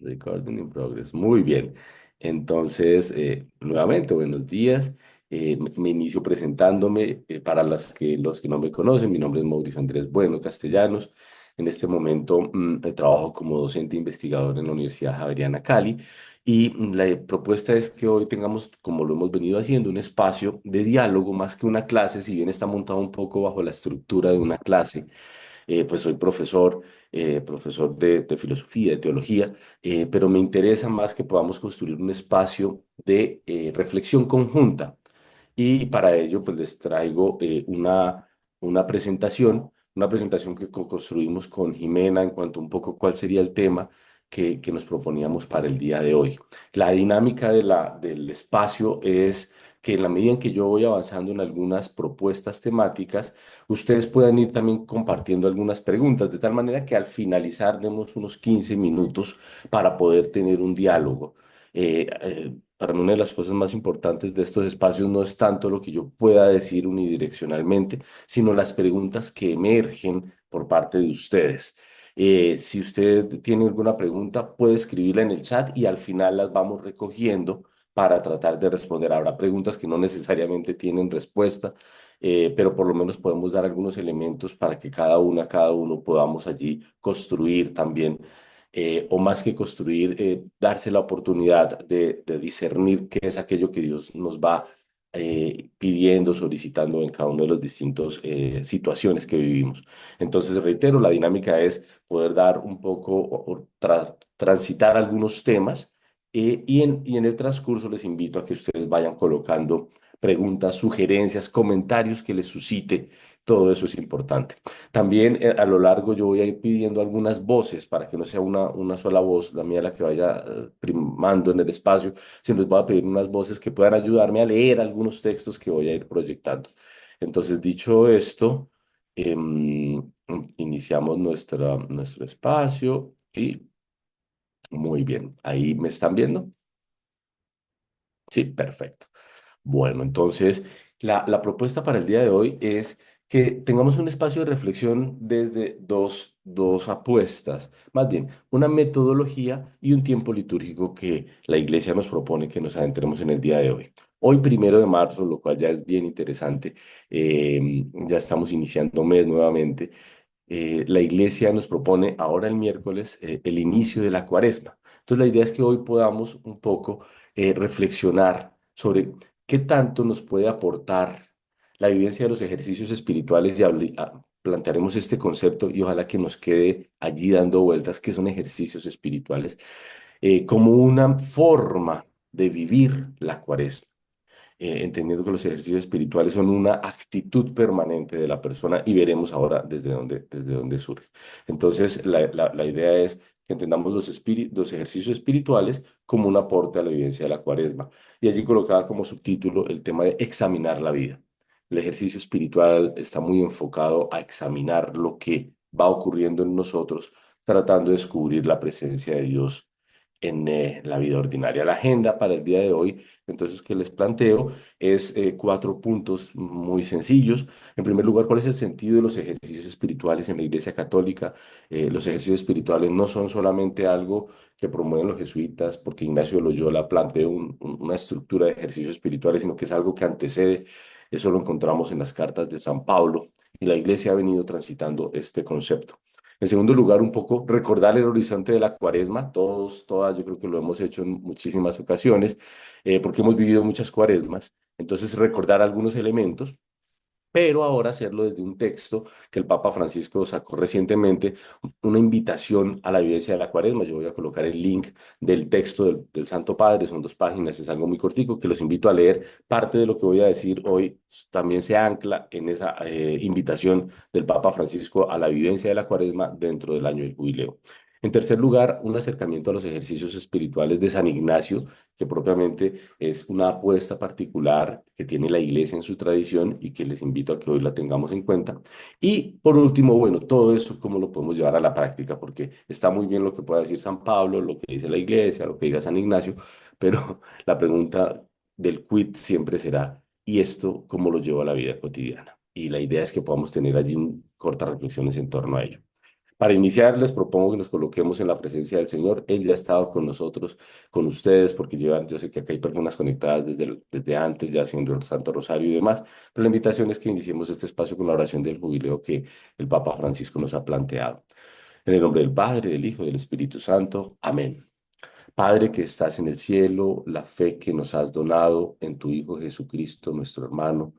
Recording in progress. Muy bien. Entonces, nuevamente, buenos días. Me inicio presentándome para los que no me conocen. Mi nombre es Mauricio Andrés Bueno Castellanos. En este momento trabajo como docente investigador en la Universidad Javeriana Cali y la propuesta es que hoy tengamos, como lo hemos venido haciendo, un espacio de diálogo más que una clase, si bien está montado un poco bajo la estructura de una clase. Pues soy profesor, profesor de filosofía, de teología, pero me interesa más que podamos construir un espacio de reflexión conjunta. Y para ello, pues les traigo una presentación que construimos con Jimena en cuanto a un poco cuál sería el tema que nos proponíamos para el día de hoy. La dinámica del espacio es que en la medida en que yo voy avanzando en algunas propuestas temáticas, ustedes puedan ir también compartiendo algunas preguntas, de tal manera que al finalizar demos unos 15 minutos para poder tener un diálogo. Para mí una de las cosas más importantes de estos espacios no es tanto lo que yo pueda decir unidireccionalmente, sino las preguntas que emergen por parte de ustedes. Si usted tiene alguna pregunta, puede escribirla en el chat y al final las vamos recogiendo para tratar de responder. Habrá preguntas que no necesariamente tienen respuesta, pero por lo menos podemos dar algunos elementos para que cada uno podamos allí construir también, o más que construir, darse la oportunidad de discernir qué es aquello que Dios nos va pidiendo, solicitando en cada uno de los distintos situaciones que vivimos. Entonces, reitero, la dinámica es poder dar un poco, transitar algunos temas, y en el transcurso les invito a que ustedes vayan colocando preguntas, sugerencias, comentarios que les suscite. Todo eso es importante. También a lo largo yo voy a ir pidiendo algunas voces para que no sea una sola voz, la mía la que vaya primando en el espacio, sino les voy a pedir unas voces que puedan ayudarme a leer algunos textos que voy a ir proyectando. Entonces, dicho esto, iniciamos nuestro espacio y muy bien. ¿Ahí me están viendo? Sí, perfecto. Bueno, entonces la propuesta para el día de hoy es que tengamos un espacio de reflexión desde dos apuestas, más bien una metodología y un tiempo litúrgico que la Iglesia nos propone que nos adentremos en el día de hoy. Hoy, 1 de marzo, lo cual ya es bien interesante, ya estamos iniciando mes nuevamente. La Iglesia nos propone ahora el miércoles el inicio de la Cuaresma. Entonces, la idea es que hoy podamos un poco reflexionar sobre qué tanto nos puede aportar la vivencia de los ejercicios espirituales y plantearemos este concepto y ojalá que nos quede allí dando vueltas, que son ejercicios espirituales, como una forma de vivir la Cuaresma, entendiendo que los ejercicios espirituales son una actitud permanente de la persona y veremos ahora desde dónde surge. Entonces, la idea es que entendamos los ejercicios espirituales como un aporte a la vivencia de la Cuaresma. Y allí colocaba como subtítulo el tema de examinar la vida. El ejercicio espiritual está muy enfocado a examinar lo que va ocurriendo en nosotros, tratando de descubrir la presencia de Dios en la vida ordinaria. La agenda para el día de hoy, entonces, que les planteo es 4 puntos muy sencillos. En primer lugar, ¿cuál es el sentido de los ejercicios espirituales en la Iglesia Católica? Los ejercicios espirituales no son solamente algo que promueven los jesuitas, porque Ignacio de Loyola planteó una estructura de ejercicios espirituales, sino que es algo que antecede. Eso lo encontramos en las cartas de San Pablo y la Iglesia ha venido transitando este concepto. En segundo lugar, un poco recordar el horizonte de la cuaresma. Todos, todas, yo creo que lo hemos hecho en muchísimas ocasiones, porque hemos vivido muchas cuaresmas. Entonces, recordar algunos elementos, pero ahora hacerlo desde un texto que el Papa Francisco sacó recientemente, una invitación a la vivencia de la cuaresma. Yo voy a colocar el link del texto del Santo Padre, son 2 páginas, es algo muy cortico que los invito a leer. Parte de lo que voy a decir hoy también se ancla en esa invitación del Papa Francisco a la vivencia de la cuaresma dentro del año del jubileo. En tercer lugar, un acercamiento a los ejercicios espirituales de San Ignacio, que propiamente es una apuesta particular que tiene la Iglesia en su tradición y que les invito a que hoy la tengamos en cuenta. Y por último, bueno, todo eso, ¿cómo lo podemos llevar a la práctica? Porque está muy bien lo que pueda decir San Pablo, lo que dice la Iglesia, lo que diga San Ignacio, pero la pregunta del quid siempre será, ¿y esto cómo lo llevo a la vida cotidiana? Y la idea es que podamos tener allí cortas reflexiones en torno a ello. Para iniciar, les propongo que nos coloquemos en la presencia del Señor. Él ya ha estado con nosotros, con ustedes, porque llevan, yo sé que acá hay personas conectadas desde antes, ya haciendo el Santo Rosario y demás, pero la invitación es que iniciemos este espacio con la oración del jubileo que el Papa Francisco nos ha planteado. En el nombre del Padre, del Hijo y del Espíritu Santo. Amén. Padre que estás en el cielo, la fe que nos has donado en tu Hijo Jesucristo, nuestro hermano,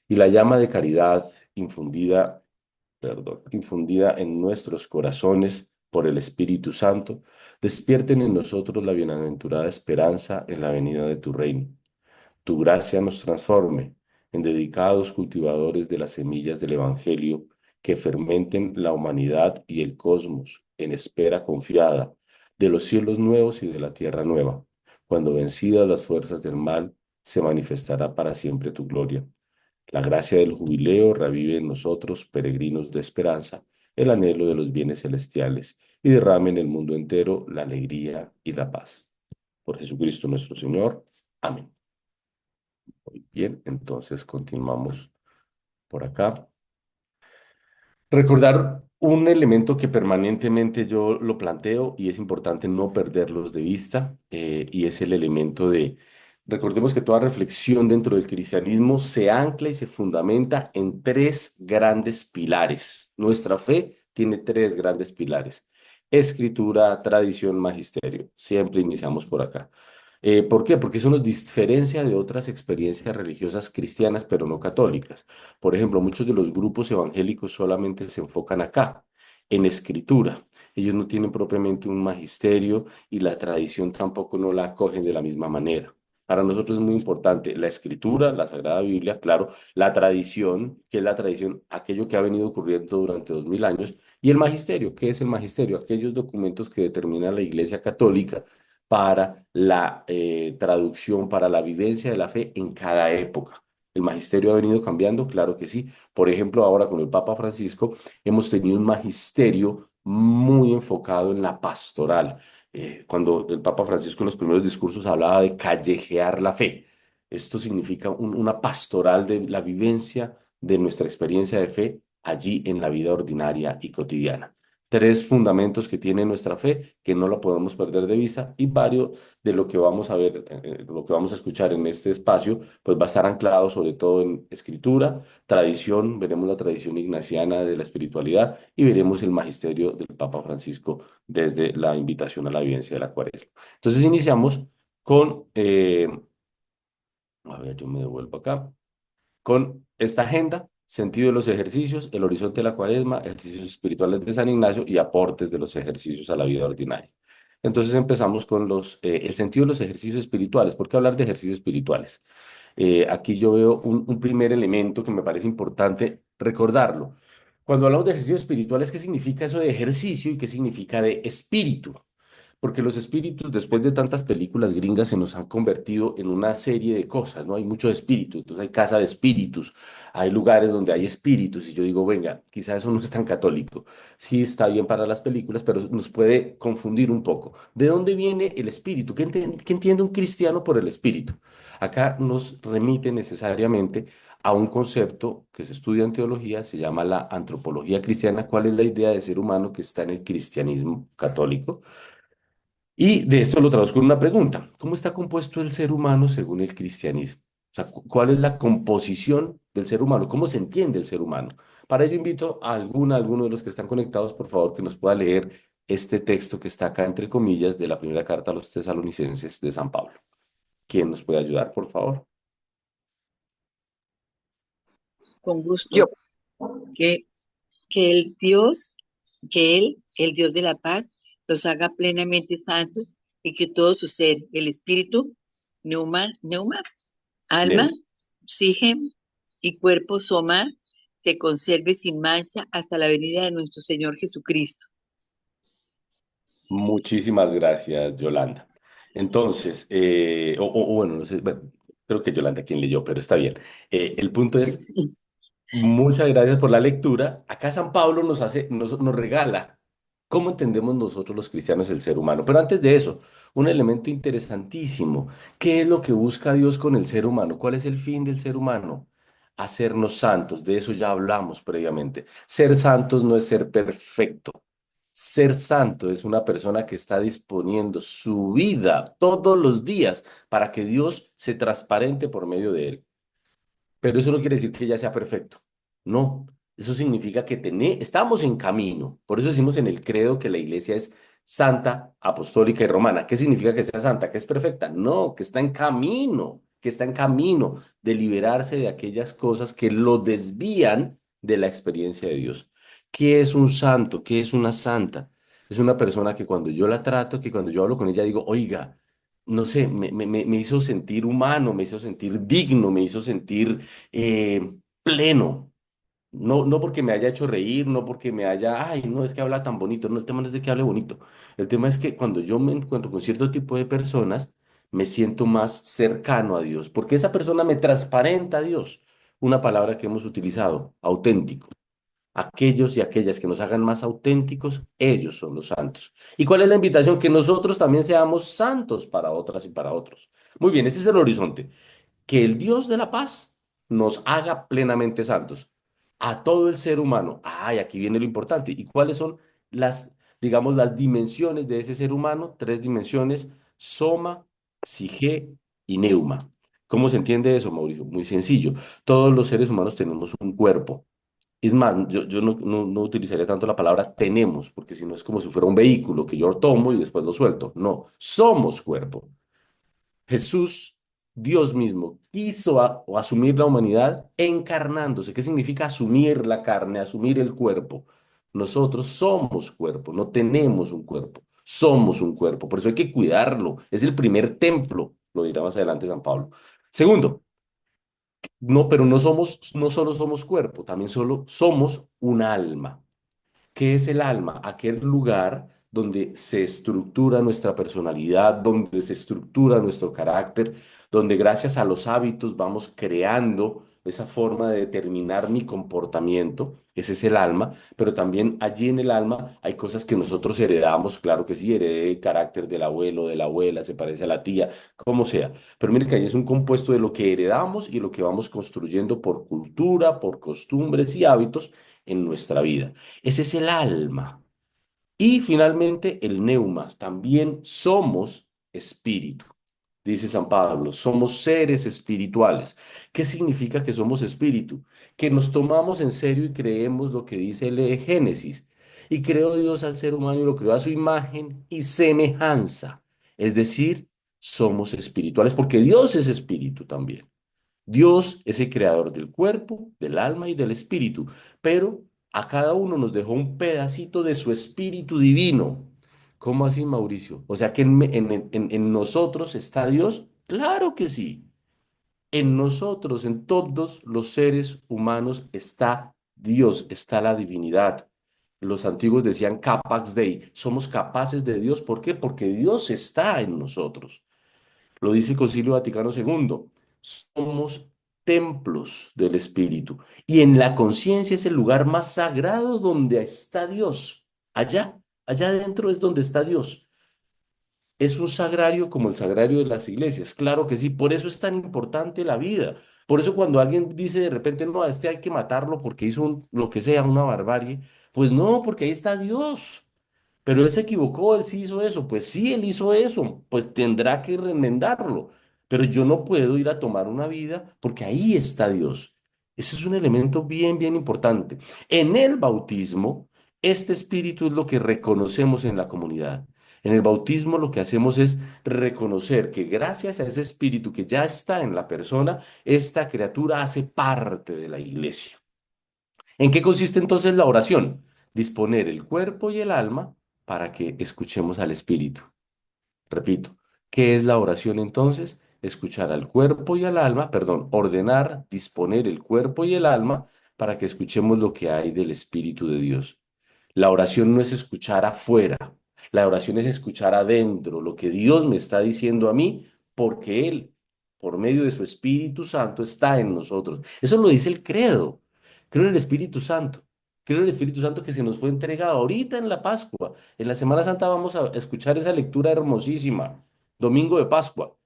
y la llama de caridad infundida, infundida en nuestros corazones por el Espíritu Santo, despierten en nosotros la bienaventurada esperanza en la venida de tu reino. Tu gracia nos transforme en dedicados cultivadores de las semillas del Evangelio que fermenten la humanidad y el cosmos en espera confiada de los cielos nuevos y de la tierra nueva. Cuando vencidas las fuerzas del mal, se manifestará para siempre tu gloria. La gracia del jubileo revive en nosotros, peregrinos de esperanza, el anhelo de los bienes celestiales y derrame en el mundo entero la alegría y la paz. Por Jesucristo nuestro Señor. Amén. Muy bien, entonces continuamos por acá. Recordar un elemento que permanentemente yo lo planteo y es importante no perderlos de vista, y es el elemento de, recordemos que toda reflexión dentro del cristianismo se ancla y se fundamenta en tres grandes pilares. Nuestra fe tiene tres grandes pilares: escritura, tradición, magisterio. Siempre iniciamos por acá. ¿Por qué? Porque eso nos diferencia de otras experiencias religiosas cristianas, pero no católicas. Por ejemplo, muchos de los grupos evangélicos solamente se enfocan acá, en escritura. Ellos no tienen propiamente un magisterio y la tradición tampoco no la acogen de la misma manera. Para nosotros es muy importante la escritura, la Sagrada Biblia, claro, la tradición, que es la tradición, aquello que ha venido ocurriendo durante 2000 años, y el magisterio, ¿qué es el magisterio? Aquellos documentos que determina la Iglesia Católica para la traducción, para la vivencia de la fe en cada época. ¿El magisterio ha venido cambiando? Claro que sí. Por ejemplo, ahora con el Papa Francisco hemos tenido un magisterio muy enfocado en la pastoral. Cuando el Papa Francisco en los primeros discursos hablaba de callejear la fe, esto significa una pastoral de la vivencia de nuestra experiencia de fe allí en la vida ordinaria y cotidiana. Tres fundamentos que tiene nuestra fe que no la podemos perder de vista, y varios de lo que vamos a ver, lo que vamos a escuchar en este espacio, pues va a estar anclado sobre todo en escritura, tradición. Veremos la tradición ignaciana de la espiritualidad y veremos el magisterio del Papa Francisco desde la invitación a la vivencia de la Cuaresma. Entonces iniciamos con, a ver, yo me devuelvo acá con esta agenda: sentido de los ejercicios, el horizonte de la cuaresma, ejercicios espirituales de San Ignacio y aportes de los ejercicios a la vida ordinaria. Entonces empezamos con el sentido de los ejercicios espirituales. ¿Por qué hablar de ejercicios espirituales? Aquí yo veo un primer elemento que me parece importante recordarlo. Cuando hablamos de ejercicios espirituales, ¿qué significa eso de ejercicio y qué significa de espíritu? Porque los espíritus, después de tantas películas gringas, se nos han convertido en una serie de cosas, ¿no? Hay mucho espíritu, entonces hay casa de espíritus, hay lugares donde hay espíritus, y yo digo, venga, quizá eso no es tan católico. Sí está bien para las películas, pero nos puede confundir un poco. ¿De dónde viene el espíritu? ¿Qué entiende un cristiano por el espíritu? Acá nos remite necesariamente a un concepto que se estudia en teología, se llama la antropología cristiana. ¿Cuál es la idea de ser humano que está en el cristianismo católico? Y de esto lo traduzco en una pregunta: ¿cómo está compuesto el ser humano según el cristianismo? O sea, ¿cuál es la composición del ser humano? ¿Cómo se entiende el ser humano? Para ello invito a alguno de los que están conectados, por favor, que nos pueda leer este texto que está acá entre comillas de la primera carta a los tesalonicenses de San Pablo. ¿Quién nos puede ayudar, por favor? Con Yo, gusto, que, que el Dios, que Él, el Dios de la paz, los haga plenamente santos y que todo su ser, el espíritu, neuma, alma, Neu. psique y cuerpo, soma, se conserve sin mancha hasta la venida de nuestro Señor Jesucristo. Muchísimas gracias, Yolanda. Entonces, o bueno, no sé, bueno, creo que Yolanda quien leyó, pero está bien. El punto es: Sí. muchas gracias por la lectura. Acá San Pablo nos regala cómo entendemos nosotros los cristianos el ser humano. Pero antes de eso, un elemento interesantísimo: ¿qué es lo que busca Dios con el ser humano? ¿Cuál es el fin del ser humano? Hacernos santos. De eso ya hablamos previamente. Ser santos no es ser perfecto. Ser santo es una persona que está disponiendo su vida todos los días para que Dios se transparente por medio de él. Pero eso no quiere decir que ya sea perfecto. No, eso significa que estamos en camino. Por eso decimos en el credo que la iglesia es santa, apostólica y romana. ¿Qué significa que sea santa? ¿Que es perfecta? No, que está en camino, que está en camino de liberarse de aquellas cosas que lo desvían de la experiencia de Dios. ¿Qué es un santo? ¿Qué es una santa? Es una persona que cuando yo la trato, que cuando yo hablo con ella digo, oiga, no sé, me hizo sentir humano, me hizo sentir digno, me hizo sentir pleno. No, no porque me haya hecho reír, no porque me haya, ay, no es que habla tan bonito, no, el tema no es de que hable bonito. El tema es que cuando yo me encuentro con cierto tipo de personas, me siento más cercano a Dios, porque esa persona me transparenta a Dios. Una palabra que hemos utilizado, auténtico. Aquellos y aquellas que nos hagan más auténticos, ellos son los santos. ¿Y cuál es la invitación? Que nosotros también seamos santos para otras y para otros. Muy bien, ese es el horizonte. Que el Dios de la paz nos haga plenamente santos a todo el ser humano. Ay, aquí viene lo importante. ¿Y cuáles son las, digamos, las dimensiones de ese ser humano? Tres dimensiones: soma, psique y neuma. ¿Cómo se entiende eso, Mauricio? Muy sencillo. Todos los seres humanos tenemos un cuerpo. Es más, yo no utilizaría tanto la palabra tenemos, porque si no es como si fuera un vehículo que yo tomo y después lo suelto. No, somos cuerpo. Jesús, Dios mismo, quiso o asumir la humanidad encarnándose. ¿Qué significa asumir la carne, asumir el cuerpo? Nosotros somos cuerpo, no tenemos un cuerpo, somos un cuerpo. Por eso hay que cuidarlo. Es el primer templo, lo dirá más adelante San Pablo. Segundo, no, pero no somos, no solo somos cuerpo, también solo somos un alma. ¿Qué es el alma? Aquel lugar donde se estructura nuestra personalidad, donde se estructura nuestro carácter, donde gracias a los hábitos vamos creando esa forma de determinar mi comportamiento. Ese es el alma, pero también allí en el alma hay cosas que nosotros heredamos, claro que sí, heredé el carácter del abuelo, de la abuela, se parece a la tía, como sea. Pero mire que allí es un compuesto de lo que heredamos y lo que vamos construyendo por cultura, por costumbres y hábitos en nuestra vida. Ese es el alma. Y finalmente el neuma. También somos espíritu. Dice San Pablo, somos seres espirituales. ¿Qué significa que somos espíritu? Que nos tomamos en serio y creemos lo que dice el Génesis. Y creó Dios al ser humano y lo creó a su imagen y semejanza. Es decir, somos espirituales porque Dios es espíritu también. Dios es el creador del cuerpo, del alma y del espíritu, pero a cada uno nos dejó un pedacito de su espíritu divino. ¿Cómo así, Mauricio? O sea que en nosotros está Dios. Claro que sí. En nosotros, en todos los seres humanos está Dios, está la divinidad. Los antiguos decían capax Dei, somos capaces de Dios. ¿Por qué? Porque Dios está en nosotros. Lo dice el Concilio Vaticano II. Somos templos del Espíritu. Y en la conciencia es el lugar más sagrado donde está Dios. Allá adentro es donde está Dios. Es un sagrario como el sagrario de las iglesias. Claro que sí, por eso es tan importante la vida. Por eso cuando alguien dice de repente, no, a este hay que matarlo porque hizo lo que sea, una barbarie, pues no, porque ahí está Dios. Pero él se equivocó, él sí hizo eso. Pues sí, él hizo eso, pues tendrá que remendarlo. Pero yo no puedo ir a tomar una vida porque ahí está Dios. Ese es un elemento bien, bien importante. En el bautismo, este espíritu es lo que reconocemos en la comunidad. En el bautismo lo que hacemos es reconocer que gracias a ese espíritu que ya está en la persona, esta criatura hace parte de la iglesia. ¿En qué consiste entonces la oración? Disponer el cuerpo y el alma para que escuchemos al Espíritu. Repito, ¿qué es la oración entonces? Escuchar al cuerpo y al alma, perdón, ordenar, disponer el cuerpo y el alma para que escuchemos lo que hay del Espíritu de Dios. La oración no es escuchar afuera, la oración es escuchar adentro, lo que Dios me está diciendo a mí, porque Él, por medio de su Espíritu Santo, está en nosotros. Eso lo dice el credo. Creo en el Espíritu Santo. Creo en el Espíritu Santo que se nos fue entregado ahorita en la Pascua. En la Semana Santa vamos a escuchar esa lectura hermosísima, Domingo de Pascua.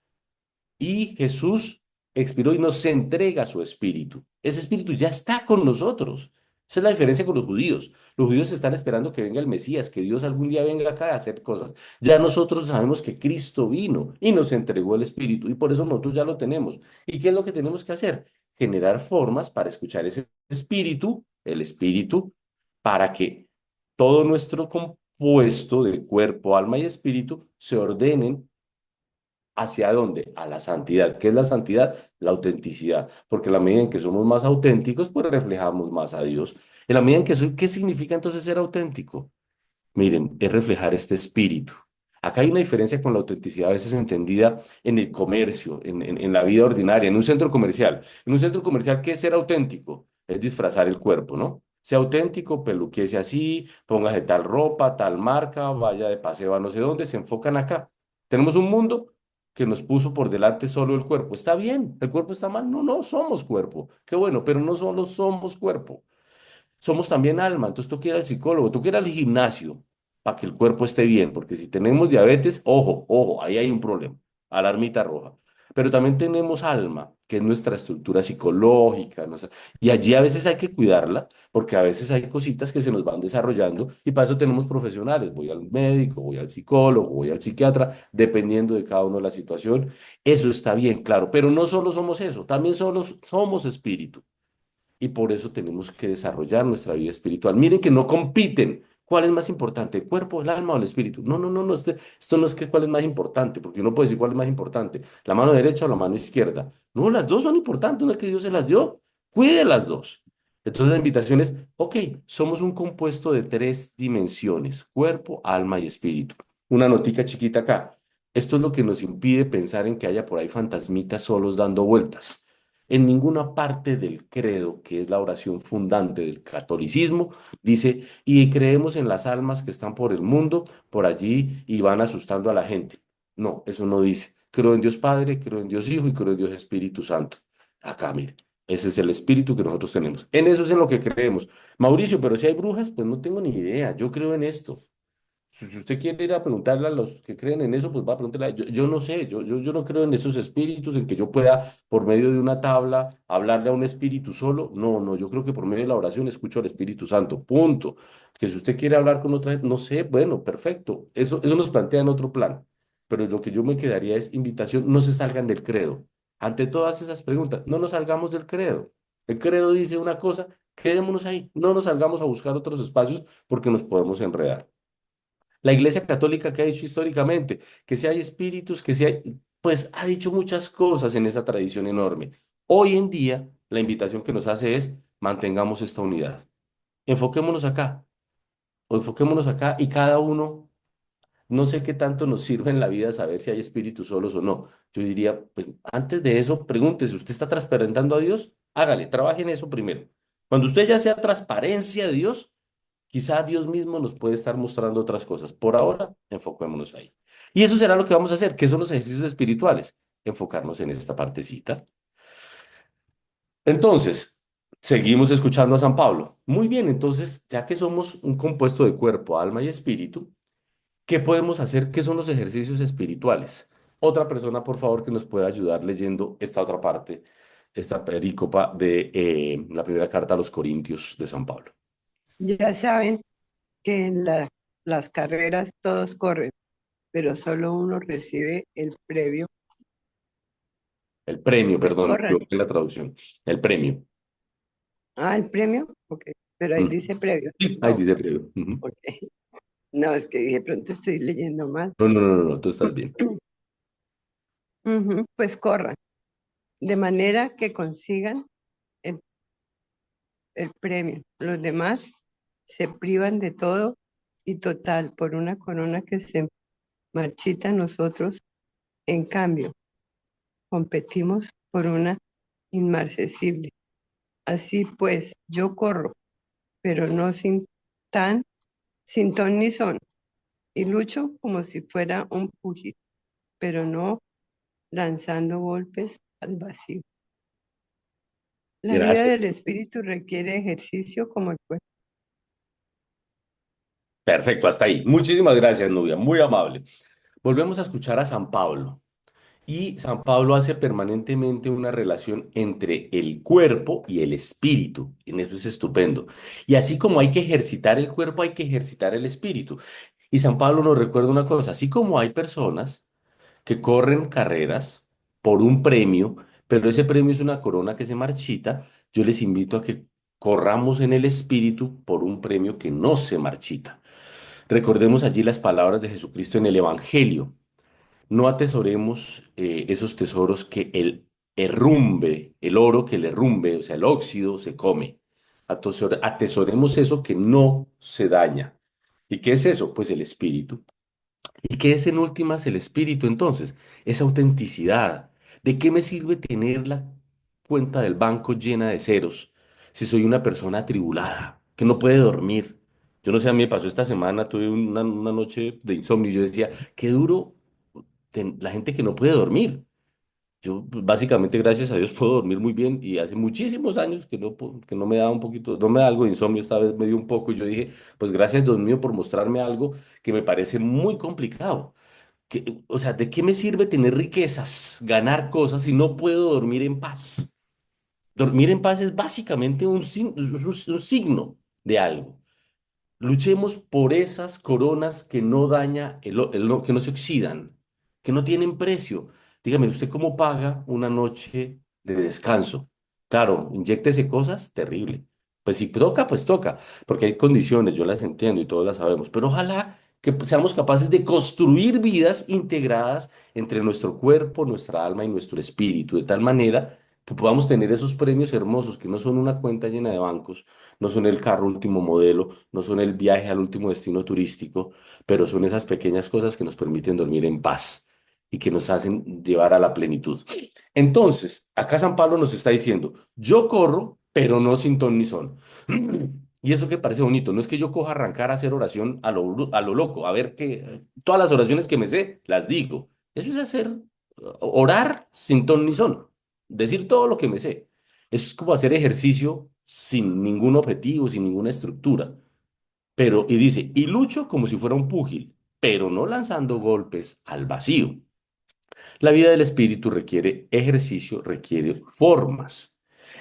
Y Jesús expiró y nos entrega su Espíritu. Ese Espíritu ya está con nosotros. Esa es la diferencia con los judíos. Los judíos están esperando que venga el Mesías, que Dios algún día venga acá a hacer cosas. Ya nosotros sabemos que Cristo vino y nos entregó el Espíritu y por eso nosotros ya lo tenemos. ¿Y qué es lo que tenemos que hacer? Generar formas para escuchar ese Espíritu, el Espíritu, para que todo nuestro compuesto de cuerpo, alma y espíritu se ordenen. ¿Hacia dónde? A la santidad. ¿Qué es la santidad? La autenticidad. Porque en la medida en que somos más auténticos, pues reflejamos más a Dios. En la medida en que soy, ¿qué significa entonces ser auténtico? Miren, es reflejar este espíritu. Acá hay una diferencia con la autenticidad, a veces entendida en el comercio, en la vida ordinaria, en un centro comercial. En un centro comercial, ¿qué es ser auténtico? Es disfrazar el cuerpo, ¿no? Sea auténtico, peluquese así, póngase tal ropa, tal marca, vaya de paseo a no sé dónde, se enfocan acá. Tenemos un mundo que nos puso por delante solo el cuerpo. ¿Está bien? ¿El cuerpo está mal? No, no, somos cuerpo. Qué bueno, pero no solo somos cuerpo, somos también alma. Entonces tú quieres al psicólogo, tú quieres al gimnasio para que el cuerpo esté bien, porque si tenemos diabetes, ojo, ojo, ahí hay un problema, alarmita roja. Pero también tenemos alma, que es nuestra estructura psicológica, y allí a veces hay que cuidarla, porque a veces hay cositas que se nos van desarrollando y para eso tenemos profesionales. Voy al médico, voy al psicólogo, voy al psiquiatra, dependiendo de cada uno de la situación. Eso está bien, claro, pero no solo somos eso, también solo somos espíritu y por eso tenemos que desarrollar nuestra vida espiritual. Miren que no compiten. ¿Cuál es más importante, el cuerpo, el alma o el espíritu? No, no, no, no. Esto no es que cuál es más importante, porque uno puede decir cuál es más importante, la mano derecha o la mano izquierda. No, las dos son importantes, una que Dios se las dio. Cuide las dos. Entonces la invitación es, ok, somos un compuesto de tres dimensiones, cuerpo, alma y espíritu. Una notica chiquita acá. Esto es lo que nos impide pensar en que haya por ahí fantasmitas solos dando vueltas. En ninguna parte del credo, que es la oración fundante del catolicismo, dice, y creemos en las almas que están por el mundo, por allí, y van asustando a la gente. No, eso no dice. Creo en Dios Padre, creo en Dios Hijo y creo en Dios Espíritu Santo. Acá, mire, ese es el espíritu que nosotros tenemos. En eso es en lo que creemos. Mauricio, pero si hay brujas, pues no tengo ni idea. Yo creo en esto. Si usted quiere ir a preguntarle a los que creen en eso, pues va a preguntarle. Yo no sé, yo no creo en esos espíritus, en que yo pueda, por medio de una tabla, hablarle a un espíritu solo. No, no, yo creo que por medio de la oración escucho al Espíritu Santo. Punto. Que si usted quiere hablar con otra gente, no sé, bueno, perfecto. Eso nos plantea en otro plan. Pero lo que yo me quedaría es invitación, no se salgan del credo. Ante todas esas preguntas, no nos salgamos del credo. El credo dice una cosa, quedémonos ahí. No nos salgamos a buscar otros espacios porque nos podemos enredar. La Iglesia Católica que ha dicho históricamente que si hay espíritus, que si hay, pues ha dicho muchas cosas en esa tradición enorme. Hoy en día, la invitación que nos hace es mantengamos esta unidad. Enfoquémonos acá, o enfoquémonos acá y cada uno, no sé qué tanto nos sirve en la vida saber si hay espíritus solos o no. Yo diría, pues antes de eso, pregúntese, ¿usted está transparentando a Dios? Hágale, trabaje en eso primero. Cuando usted ya sea transparencia de Dios, quizá Dios mismo nos puede estar mostrando otras cosas. Por ahora, enfoquémonos ahí. Y eso será lo que vamos a hacer, que son los ejercicios espirituales, enfocarnos en esta partecita. Entonces, seguimos escuchando a San Pablo. Muy bien, entonces, ya que somos un compuesto de cuerpo, alma y espíritu, ¿qué podemos hacer? ¿Qué son los ejercicios espirituales? Otra persona, por favor, que nos pueda ayudar leyendo esta otra parte, esta perícopa de la primera carta a los Corintios de San Pablo. Ya saben que en las carreras todos corren, pero solo uno recibe el premio. El premio, Pues perdón, corran. en la traducción. El premio. Ah, el premio, ok, pero ahí Mm. dice premio. Sí, ahí Oh, dice premio. Ujú. ok. No, es que de pronto estoy leyendo mal. No, no, no, no, no, tú estás bien. Ujú, pues corran, de manera que consigan el, el premio. Los demás se privan de todo y total por una corona que se marchita. Nosotros, en cambio, competimos por una inmarcesible. Así pues, yo corro, pero no sin ton ni son, y lucho como si fuera un púgil, pero no lanzando golpes al vacío. La vida Gracias. del espíritu requiere ejercicio como el cuerpo. Perfecto, hasta ahí. Muchísimas gracias, Nubia. Muy amable. Volvemos a escuchar a San Pablo. Y San Pablo hace permanentemente una relación entre el cuerpo y el espíritu. En eso es estupendo. Y así como hay que ejercitar el cuerpo, hay que ejercitar el espíritu. Y San Pablo nos recuerda una cosa, así como hay personas que corren carreras por un premio, pero ese premio es una corona que se marchita, yo les invito a que corramos en el espíritu por un premio que no se marchita. Recordemos allí las palabras de Jesucristo en el Evangelio. No atesoremos esos tesoros que el herrumbe, el oro que el herrumbe, o sea, el óxido se come. Atesoremos eso que no se daña. ¿Y qué es eso? Pues el espíritu. ¿Y qué es en últimas el espíritu entonces? Esa autenticidad. ¿De qué me sirve tener la cuenta del banco llena de ceros si soy una persona atribulada, que no puede dormir? Yo no sé, a mí me pasó esta semana, tuve una noche de insomnio y yo decía, qué duro la gente que no puede dormir. Yo, pues, básicamente, gracias a Dios, puedo dormir muy bien y hace muchísimos años que que no me da un poquito, no me da algo de insomnio, esta vez me dio un poco y yo dije, pues gracias Dios mío por mostrarme algo que me parece muy complicado. O sea, ¿de qué me sirve tener riquezas, ganar cosas si no puedo dormir en paz? Dormir en paz es básicamente un signo de algo. Luchemos por esas coronas que no daña, que no se oxidan, que no tienen precio. Dígame, ¿usted cómo paga una noche de descanso? Claro, inyéctese cosas, terrible. Pues si toca, pues toca, porque hay condiciones, yo las entiendo y todos las sabemos, pero ojalá que seamos capaces de construir vidas integradas entre nuestro cuerpo, nuestra alma y nuestro espíritu, de tal manera que podamos tener esos premios hermosos que no son una cuenta llena de bancos, no son el carro último modelo, no son el viaje al último destino turístico, pero son esas pequeñas cosas que nos permiten dormir en paz y que nos hacen llevar a la plenitud. Entonces, acá San Pablo nos está diciendo, yo corro, pero no sin ton ni son. Y eso que parece bonito, no es que yo coja arrancar a hacer oración a lo loco, a ver que todas las oraciones que me sé, las digo. Eso es hacer, orar sin ton ni son, decir todo lo que me sé. Eso es como hacer ejercicio sin ningún objetivo, sin ninguna estructura. Pero, y dice, y lucho como si fuera un púgil, pero no lanzando golpes al vacío. La vida del espíritu requiere ejercicio, requiere formas.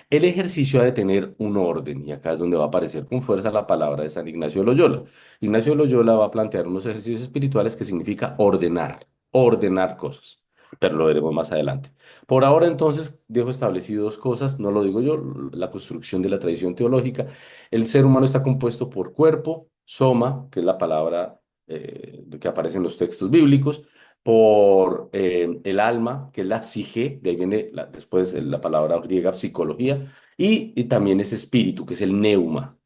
El ejercicio ha de tener un orden, y acá es donde va a aparecer con fuerza la palabra de San Ignacio de Loyola. Ignacio de Loyola va a plantear unos ejercicios espirituales que significa ordenar, ordenar cosas, pero lo veremos más adelante. Por ahora entonces dejo establecido dos cosas, no lo digo yo, la construcción de la tradición teológica. El ser humano está compuesto por cuerpo, soma, que es la palabra que aparece en los textos bíblicos, por el alma, que es la psique, de ahí viene después la palabra griega psicología, y también ese espíritu, que es el neuma.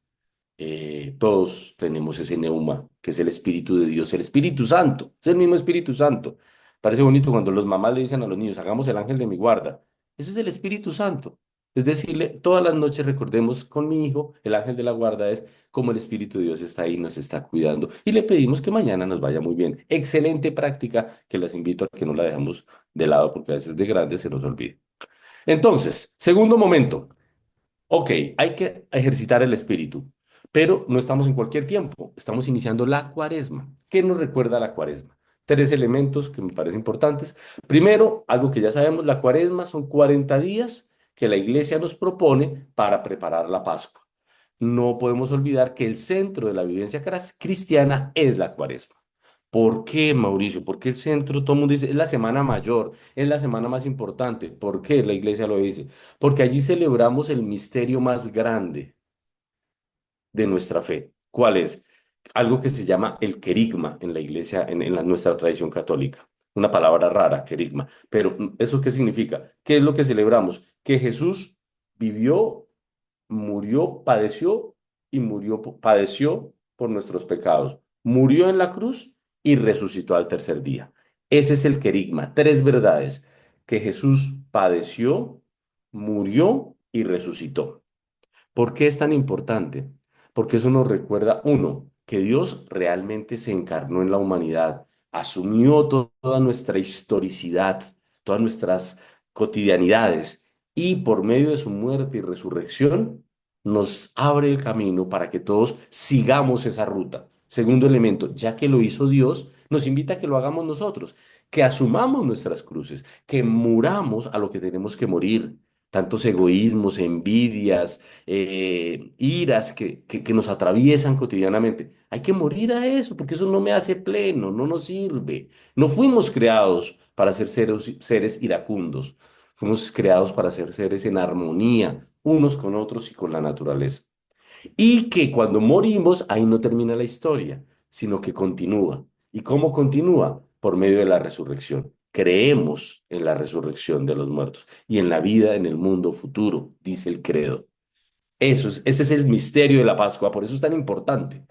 Todos tenemos ese neuma, que es el Espíritu de Dios, el Espíritu Santo, es el mismo Espíritu Santo. Parece bonito cuando los mamás le dicen a los niños, hagamos el ángel de mi guarda. Eso es el Espíritu Santo. Es decirle, todas las noches recordemos con mi hijo, el ángel de la guarda es como el Espíritu de Dios está ahí, nos está cuidando y le pedimos que mañana nos vaya muy bien. Excelente práctica que las invito a que no la dejemos de lado porque a veces de grande se nos olvida. Entonces, segundo momento. Ok, hay que ejercitar el espíritu, pero no estamos en cualquier tiempo, estamos iniciando la cuaresma. ¿Qué nos recuerda la cuaresma? Tres elementos que me parecen importantes. Primero, algo que ya sabemos, la cuaresma son 40 días que la iglesia nos propone para preparar la Pascua. No podemos olvidar que el centro de la vivencia cristiana es la cuaresma. ¿Por qué, Mauricio? ¿Por qué el centro? Todo el mundo dice, es la semana mayor, es la semana más importante. ¿Por qué la iglesia lo dice? Porque allí celebramos el misterio más grande de nuestra fe. ¿Cuál es? Algo que se llama el querigma en la iglesia, nuestra tradición católica. Una palabra rara, querigma. Pero ¿eso qué significa? ¿Qué es lo que celebramos? Que Jesús vivió, murió, padeció y murió, padeció por nuestros pecados. Murió en la cruz y resucitó al tercer día. Ese es el querigma. Tres verdades. Que Jesús padeció, murió y resucitó. ¿Por qué es tan importante? Porque eso nos recuerda, uno, que Dios realmente se encarnó en la humanidad, asumió toda nuestra historicidad, todas nuestras cotidianidades y por medio de su muerte y resurrección nos abre el camino para que todos sigamos esa ruta. Segundo elemento, ya que lo hizo Dios, nos invita a que lo hagamos nosotros, que asumamos nuestras cruces, que muramos a lo que tenemos que morir. Tantos egoísmos, envidias, iras que nos atraviesan cotidianamente. Hay que morir a eso, porque eso no me hace pleno, no nos sirve. No fuimos creados para ser seres iracundos. Fuimos creados para ser seres en armonía, unos con otros y con la naturaleza. Y que cuando morimos, ahí no termina la historia, sino que continúa. ¿Y cómo continúa? Por medio de la resurrección. Creemos en la resurrección de los muertos y en la vida en el mundo futuro, dice el credo. Ese es el misterio de la Pascua, por eso es tan importante.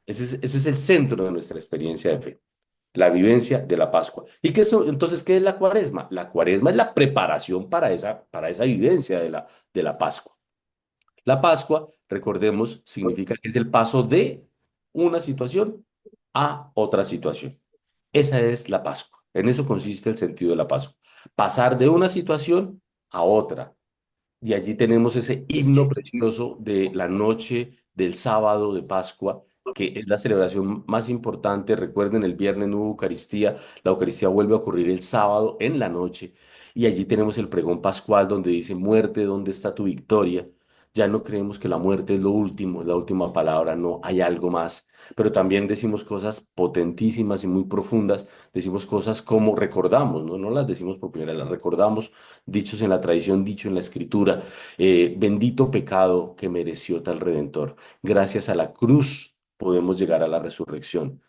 Ese es el centro de nuestra experiencia de fe, la vivencia de la Pascua. ¿Y qué eso, entonces qué es la Cuaresma? La Cuaresma es la preparación para esa vivencia de la Pascua. La Pascua, recordemos, significa que es el paso de una situación a otra situación. Esa es la Pascua. En eso consiste el sentido de la Pascua. Pasar de una situación a otra. Y allí tenemos ese himno precioso de la noche del sábado de Pascua, que es la celebración más importante. Recuerden, el viernes no hubo Eucaristía, la Eucaristía vuelve a ocurrir el sábado en la noche. Y allí tenemos el pregón pascual donde dice, muerte, ¿dónde está tu victoria? Ya no creemos que la muerte es lo último, es la última palabra, no, hay algo más. Pero también decimos cosas potentísimas y muy profundas, decimos cosas como recordamos, ¿no? No las decimos por primera vez, las recordamos dichos en la tradición, dicho en la escritura, bendito pecado que mereció tal redentor. Gracias a la cruz podemos llegar a la resurrección.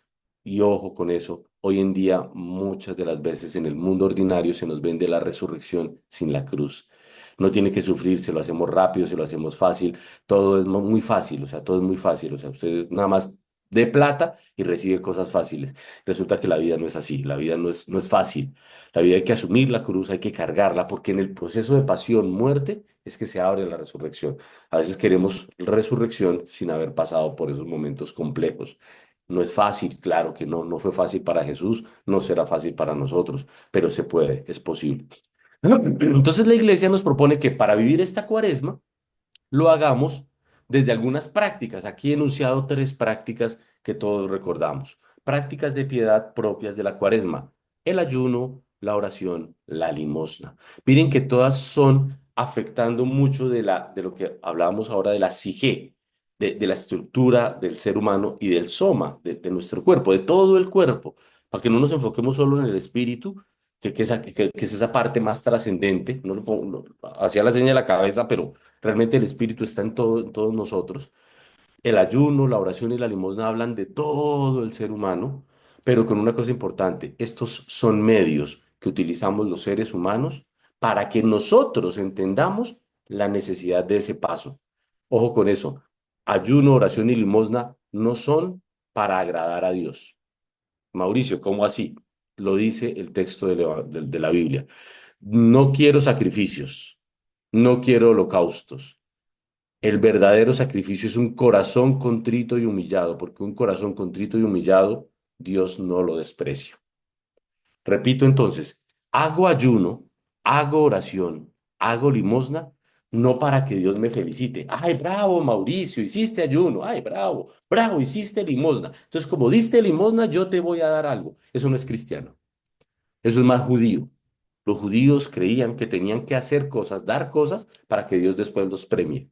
Y ojo con eso, hoy en día muchas de las veces en el mundo ordinario se nos vende la resurrección sin la cruz. No tiene que sufrir, se lo hacemos rápido, se lo hacemos fácil, todo es muy fácil, o sea, todo es muy fácil, o sea, ustedes nada más de plata y recibe cosas fáciles. Resulta que la vida no es así, la vida no es fácil. La vida hay que asumir la cruz, hay que cargarla, porque en el proceso de pasión, muerte, es que se abre la resurrección. A veces queremos resurrección sin haber pasado por esos momentos complejos. No es fácil, claro que no, no fue fácil para Jesús, no será fácil para nosotros, pero se puede, es posible. Entonces la iglesia nos propone que para vivir esta cuaresma, lo hagamos desde algunas prácticas. Aquí he enunciado tres prácticas que todos recordamos. Prácticas de piedad propias de la cuaresma. El ayuno, la oración, la limosna. Miren que todas son afectando mucho de lo que hablábamos ahora de la psique, de la estructura del ser humano y del soma, de nuestro cuerpo, de todo el cuerpo, para que no nos enfoquemos solo en el espíritu, que es esa parte más trascendente. No, hacía la seña de la cabeza, pero realmente el Espíritu está en todos nosotros. El ayuno, la oración y la limosna hablan de todo el ser humano, pero con una cosa importante, estos son medios que utilizamos los seres humanos para que nosotros entendamos la necesidad de ese paso. Ojo con eso, ayuno, oración y limosna no son para agradar a Dios. Mauricio, ¿cómo así? Lo dice el texto de la Biblia. No quiero sacrificios, no quiero holocaustos. El verdadero sacrificio es un corazón contrito y humillado, porque un corazón contrito y humillado, Dios no lo desprecia. Repito entonces, hago ayuno, hago oración, hago limosna, no para que Dios me felicite. Ay, bravo, Mauricio, hiciste ayuno. Ay, bravo, bravo, hiciste limosna. Entonces, como diste limosna, yo te voy a dar algo. Eso no es cristiano. Eso es más judío. Los judíos creían que tenían que hacer cosas, dar cosas, para que Dios después los premie.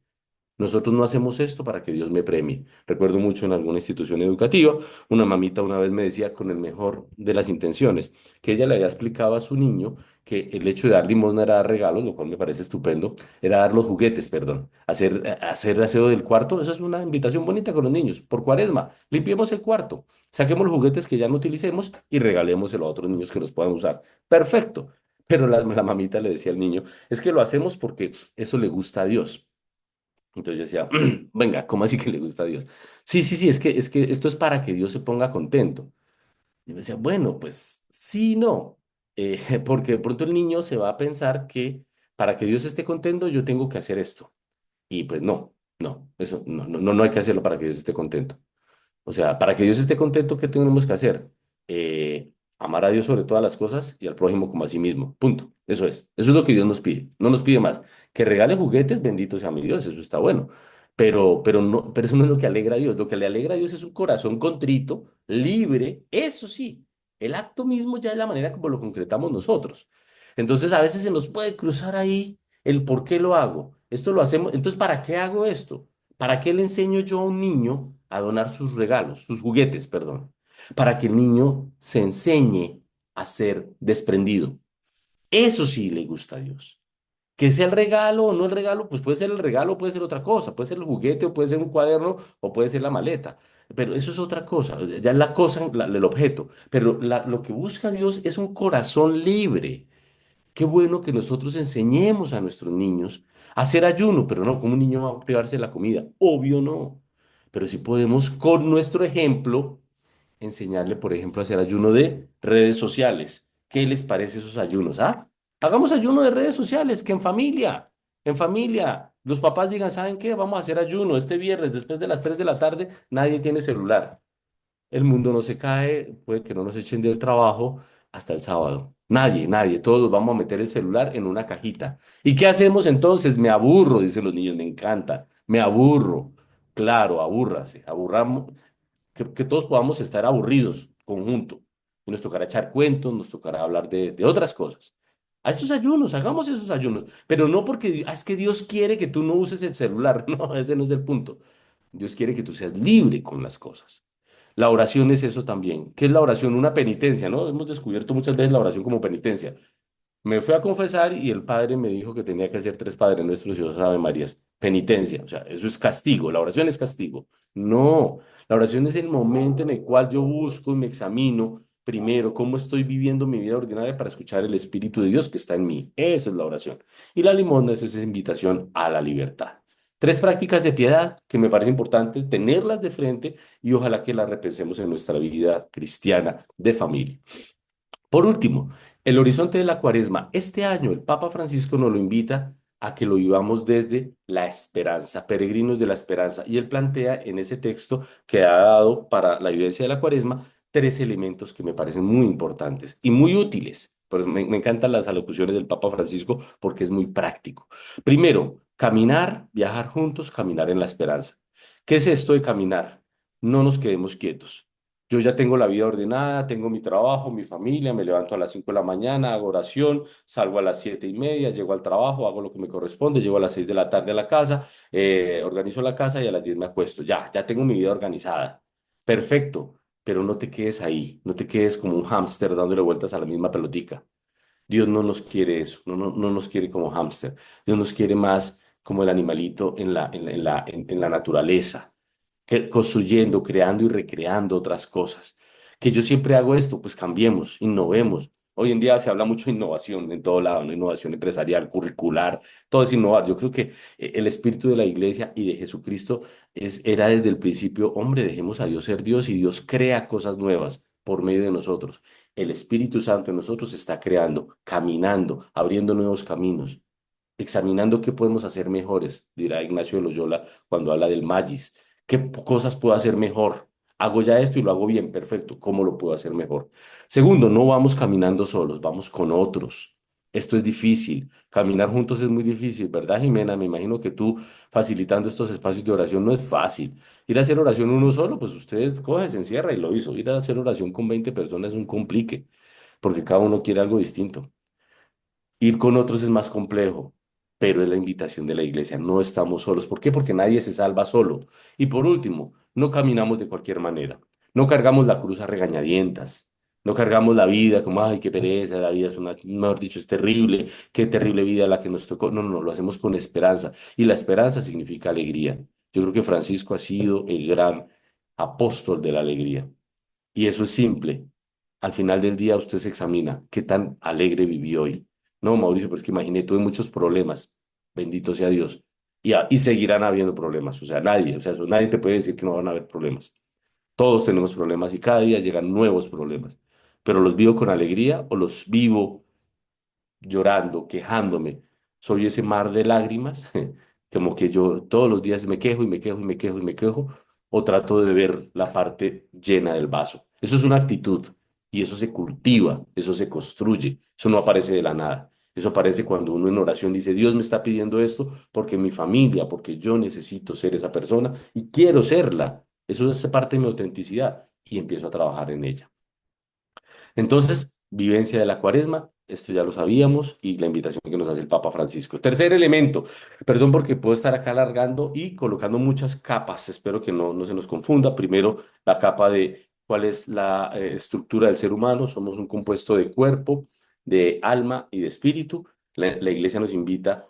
Nosotros no hacemos esto para que Dios me premie. Recuerdo mucho en alguna institución educativa, una mamita una vez me decía con el mejor de las intenciones, que ella le había explicado a su niño que el hecho de dar limosna era dar regalos, lo cual me parece estupendo, era dar los juguetes, perdón, hacer aseo del cuarto. Eso es una invitación bonita con los niños. Por cuaresma, limpiemos el cuarto, saquemos los juguetes que ya no utilicemos y regalémoselo a otros niños que los puedan usar. Perfecto. Pero la mamita le decía al niño, es que lo hacemos porque eso le gusta a Dios. Entonces yo decía, venga, ¿cómo así que le gusta a Dios? Sí, sí, sí, es que esto es para que Dios se ponga contento. Y me decía, bueno, pues sí, no. Porque de pronto el niño se va a pensar que para que Dios esté contento yo tengo que hacer esto. Y pues no, no, eso no hay que hacerlo para que Dios esté contento. O sea, para que Dios esté contento, ¿qué tenemos que hacer? Amar a Dios sobre todas las cosas y al prójimo como a sí mismo. Punto. Eso es. Eso es lo que Dios nos pide. No nos pide más. Que regale juguetes, bendito sea mi Dios, eso está bueno. pero eso no es lo que alegra a Dios. Lo que le alegra a Dios es un corazón contrito, libre, eso sí. El acto mismo ya es la manera como lo concretamos nosotros. Entonces a veces se nos puede cruzar ahí el por qué lo hago. Esto lo hacemos. Entonces, ¿para qué hago esto? ¿Para qué le enseño yo a un niño a donar sus regalos, sus juguetes, perdón? Para que el niño se enseñe a ser desprendido. Eso sí le gusta a Dios. Que sea el regalo o no el regalo, pues puede ser el regalo, puede ser otra cosa, puede ser el juguete o puede ser un cuaderno o puede ser la maleta. Pero eso es otra cosa, ya es la cosa, el objeto. Pero lo que busca Dios es un corazón libre. Qué bueno que nosotros enseñemos a nuestros niños a hacer ayuno, pero no, como un niño va a privarse de la comida? Obvio no. Pero sí podemos con nuestro ejemplo enseñarle, por ejemplo, a hacer ayuno de redes sociales. ¿Qué les parece esos ayunos? ¿Ah? Hagamos ayuno de redes sociales, que en familia, los papás digan, ¿saben qué? Vamos a hacer ayuno este viernes, después de las 3 de la tarde, nadie tiene celular. El mundo no se cae, puede que no nos echen del trabajo hasta el sábado. Nadie, todos vamos a meter el celular en una cajita. ¿Y qué hacemos entonces? Me aburro, dicen los niños, me encanta, me aburro. Claro, abúrrase, aburramos, que todos podamos estar aburridos, conjunto. Y nos tocará echar cuentos, nos tocará hablar de otras cosas. A esos ayunos, hagamos esos ayunos, pero no porque es que Dios quiere que tú no uses el celular, no, ese no es el punto. Dios quiere que tú seas libre con las cosas. La oración es eso también. ¿Qué es la oración? Una penitencia, ¿no? Hemos descubierto muchas veces la oración como penitencia. Me fui a confesar y el padre me dijo que tenía que hacer tres Padres Nuestros y dos Ave Marías. Penitencia, o sea, eso es castigo. La oración es castigo. No, la oración es el momento en el cual yo busco y me examino primero cómo estoy viviendo mi vida ordinaria para escuchar el Espíritu de Dios que está en mí. Eso es la oración. Y la limosna es esa invitación a la libertad. Tres prácticas de piedad que me parece importante tenerlas de frente y ojalá que las repensemos en nuestra vida cristiana de familia. Por último, el horizonte de la cuaresma. Este año el Papa Francisco nos lo invita a que lo vivamos desde la esperanza, peregrinos de la esperanza. Y él plantea en ese texto que ha dado para la vivencia de la cuaresma tres elementos que me parecen muy importantes y muy útiles. Pues me encantan las alocuciones del Papa Francisco porque es muy práctico. Primero, caminar, viajar juntos, caminar en la esperanza. ¿Qué es esto de caminar? No nos quedemos quietos. Yo ya tengo la vida ordenada, tengo mi trabajo, mi familia, me levanto a las 5 de la mañana, hago oración, salgo a las 7:30, llego al trabajo, hago lo que me corresponde, llego a las 6 de la tarde a la casa, organizo la casa y a las 10 me acuesto. Ya tengo mi vida organizada. Perfecto, pero no te quedes ahí, no te quedes como un hámster dándole vueltas a la misma pelotica. Dios no nos quiere eso, no nos quiere como hámster. Dios nos quiere más como el animalito en la naturaleza construyendo, creando y recreando otras cosas. Que yo siempre hago esto, pues cambiemos, innovemos. Hoy en día se habla mucho de innovación en todo lado, ¿no? Innovación empresarial, curricular, todo es innovar. Yo creo que el espíritu de la iglesia y de Jesucristo era desde el principio, hombre, dejemos a Dios ser Dios y Dios crea cosas nuevas por medio de nosotros. El Espíritu Santo en nosotros está creando, caminando, abriendo nuevos caminos, examinando qué podemos hacer mejores, dirá Ignacio de Loyola cuando habla del magis. ¿Qué cosas puedo hacer mejor? Hago ya esto y lo hago bien, perfecto. ¿Cómo lo puedo hacer mejor? Segundo, no vamos caminando solos, vamos con otros. Esto es difícil. Caminar juntos es muy difícil, ¿verdad, Jimena? Me imagino que tú facilitando estos espacios de oración no es fácil. Ir a hacer oración uno solo, pues usted coge, se encierra y lo hizo. Ir a hacer oración con 20 personas es un complique, porque cada uno quiere algo distinto. Ir con otros es más complejo, pero es la invitación de la iglesia. No estamos solos. ¿Por qué? Porque nadie se salva solo. Y por último, no caminamos de cualquier manera. No cargamos la cruz a regañadientas. No cargamos la vida como, ay, qué pereza, la vida es una, mejor dicho, es terrible, qué terrible vida la que nos tocó. No, lo hacemos con esperanza. Y la esperanza significa alegría. Yo creo que Francisco ha sido el gran apóstol de la alegría. Y eso es simple. Al final del día usted se examina qué tan alegre vivió hoy. No, Mauricio, pero es que imaginé, tuve muchos problemas. Bendito sea Dios. Y seguirán habiendo problemas. O sea, nadie, o sea, nadie te puede decir que no van a haber problemas. Todos tenemos problemas y cada día llegan nuevos problemas. Pero los vivo con alegría o los vivo llorando, quejándome. Soy ese mar de lágrimas, como que yo todos los días me quejo y me quejo y me quejo y me quejo, o trato de ver la parte llena del vaso. Eso es una actitud y eso se cultiva, eso se construye, eso no aparece de la nada. Eso aparece cuando uno en oración dice, Dios me está pidiendo esto porque mi familia, porque yo necesito ser esa persona y quiero serla. Eso es parte de mi autenticidad y empiezo a trabajar en ella. Entonces, vivencia de la cuaresma, esto ya lo sabíamos, y la invitación que nos hace el Papa Francisco. Tercer elemento, perdón porque puedo estar acá alargando y colocando muchas capas, espero que no se nos confunda. Primero, la capa de cuál es la estructura del ser humano. Somos un compuesto de cuerpo, de alma y de espíritu. La Iglesia nos invita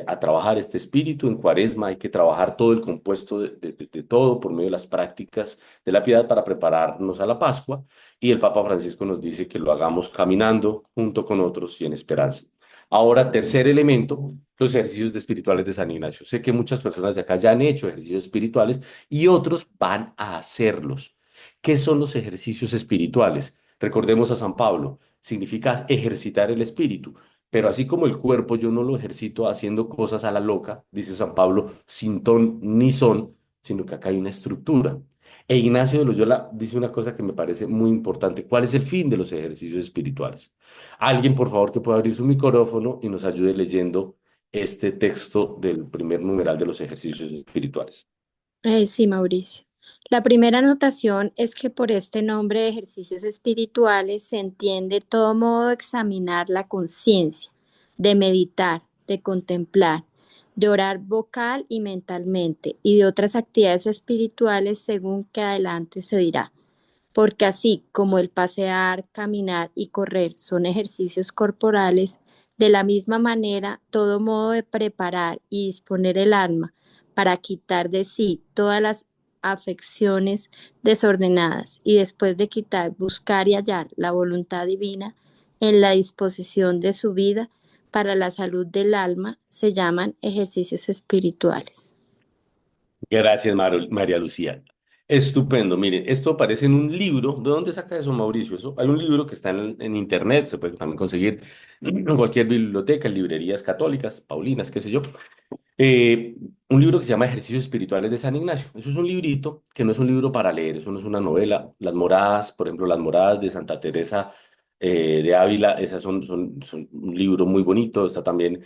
a trabajar este espíritu. En cuaresma hay que trabajar todo el compuesto de todo por medio de las prácticas de la piedad para prepararnos a la Pascua. Y el Papa Francisco nos dice que lo hagamos caminando junto con otros y en esperanza. Ahora, tercer elemento, los ejercicios espirituales de San Ignacio. Sé que muchas personas de acá ya han hecho ejercicios espirituales y otros van a hacerlos. ¿Qué son los ejercicios espirituales? Recordemos a San Pablo, significa ejercitar el espíritu. Pero así como el cuerpo yo no lo ejercito haciendo cosas a la loca, dice San Pablo, sin ton ni son, sino que acá hay una estructura. E Ignacio de Loyola dice una cosa que me parece muy importante. ¿Cuál es el fin de los ejercicios espirituales? Alguien, por favor, que pueda abrir su micrófono y nos ayude leyendo este texto del primer numeral de los ejercicios espirituales. Sí, Mauricio. La primera anotación es que por este nombre de ejercicios espirituales se entiende todo modo de examinar la conciencia, de meditar, de contemplar, de orar vocal y mentalmente y de otras actividades espirituales según que adelante se dirá. Porque así como el pasear, caminar y correr son ejercicios corporales, de la misma manera todo modo de preparar y disponer el alma para quitar de sí todas las afecciones desordenadas y después de quitar, buscar y hallar la voluntad divina en la disposición de su vida para la salud del alma, se llaman ejercicios espirituales. Gracias, María Lucía. Estupendo. Miren, esto aparece en un libro. ¿De dónde saca eso, Mauricio? Eso, hay un libro que está en internet, se puede también conseguir en cualquier biblioteca, en librerías católicas, paulinas, qué sé yo. eh, un libro que se llama Ejercicios Espirituales de San Ignacio. Eso es un librito que no es un libro para leer, eso no es una novela. Las moradas, por ejemplo, las moradas de Santa Teresa de Ávila, esas son un libro muy bonito. Está también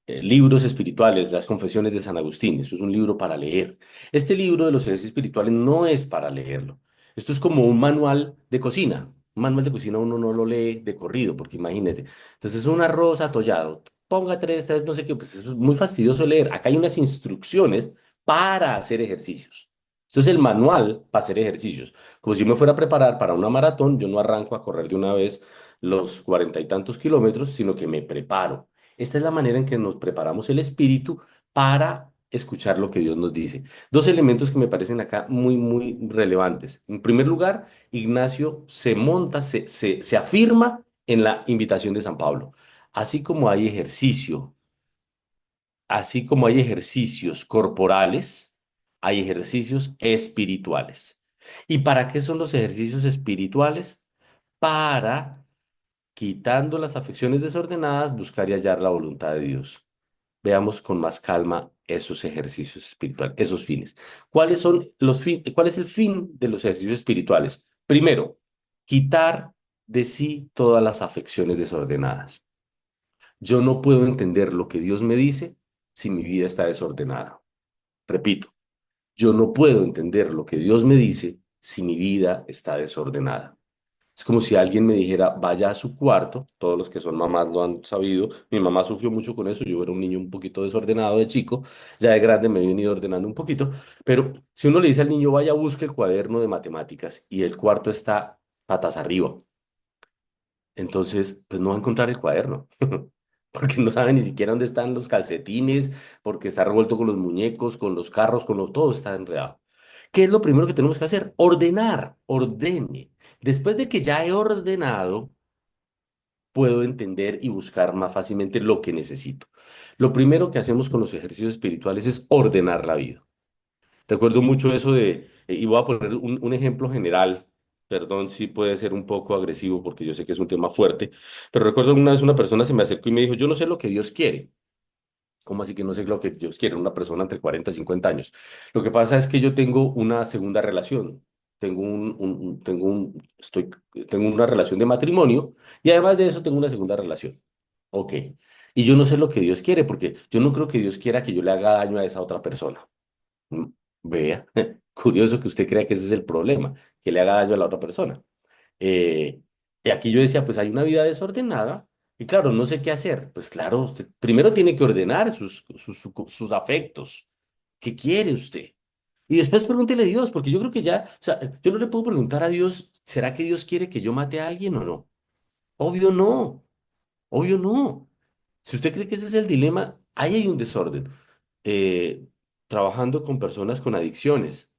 libros espirituales, las Confesiones de San Agustín. Eso es un libro para leer. Este libro de los ejercicios espirituales no es para leerlo. Esto es como un manual de cocina. Un manual de cocina uno no lo lee de corrido, porque imagínate. Entonces, es un arroz atollado, ponga tres, no sé qué, pues eso es muy fastidioso leer. Acá hay unas instrucciones para hacer ejercicios. Esto es el manual para hacer ejercicios. Como si yo me fuera a preparar para una maratón, yo no arranco a correr de una vez los 40 y tantos kilómetros, sino que me preparo. Esta es la manera en que nos preparamos el espíritu para escuchar lo que Dios nos dice. Dos elementos que me parecen acá muy relevantes. En primer lugar, Ignacio se monta, se afirma en la invitación de San Pablo. Así como hay ejercicio, así como hay ejercicios corporales, hay ejercicios espirituales. ¿Y para qué son los ejercicios espirituales? Para, quitando las afecciones desordenadas, buscar y hallar la voluntad de Dios. Veamos con más calma esos ejercicios espirituales, esos fines. ¿Cuáles son cuál es el fin de los ejercicios espirituales? Primero, quitar de sí todas las afecciones desordenadas. Yo no puedo entender lo que Dios me dice si mi vida está desordenada. Repito, yo no puedo entender lo que Dios me dice si mi vida está desordenada. Es como si alguien me dijera, vaya a su cuarto, todos los que son mamás lo han sabido, mi mamá sufrió mucho con eso, yo era un niño un poquito desordenado de chico, ya de grande me he venido ordenando un poquito, pero si uno le dice al niño, vaya, busque el cuaderno de matemáticas y el cuarto está patas arriba, entonces pues no va a encontrar el cuaderno. Porque no sabe ni siquiera dónde están los calcetines, porque está revuelto con los muñecos, con los carros, todo está enredado. ¿Qué es lo primero que tenemos que hacer? Ordenar, ordene. Después de que ya he ordenado, puedo entender y buscar más fácilmente lo que necesito. Lo primero que hacemos con los ejercicios espirituales es ordenar la vida. Recuerdo mucho eso y voy a poner un ejemplo general, perdón si puede ser un poco agresivo porque yo sé que es un tema fuerte, pero recuerdo una vez una persona se me acercó y me dijo, yo no sé lo que Dios quiere. ¿Cómo así que no sé lo que Dios quiere? Una persona entre 40 y 50 años. Lo que pasa es que yo tengo una segunda relación. Tengo una relación de matrimonio y además de eso tengo una segunda relación. Ok. Y yo no sé lo que Dios quiere, porque yo no creo que Dios quiera que yo le haga daño a esa otra persona. Mm, Vea, curioso que usted crea que ese es el problema, que le haga daño a la otra persona. Eh, y aquí yo decía, pues hay una vida desordenada y claro, no sé qué hacer. Pues claro, usted primero tiene que ordenar sus afectos. ¿Qué quiere usted? Y después pregúntele a Dios, porque yo creo que ya, o sea, yo no le puedo preguntar a Dios, ¿será que Dios quiere que yo mate a alguien o no? Obvio no, obvio no. Si usted cree que ese es el dilema, ahí hay un desorden. Eh, Trabajando con personas con adicciones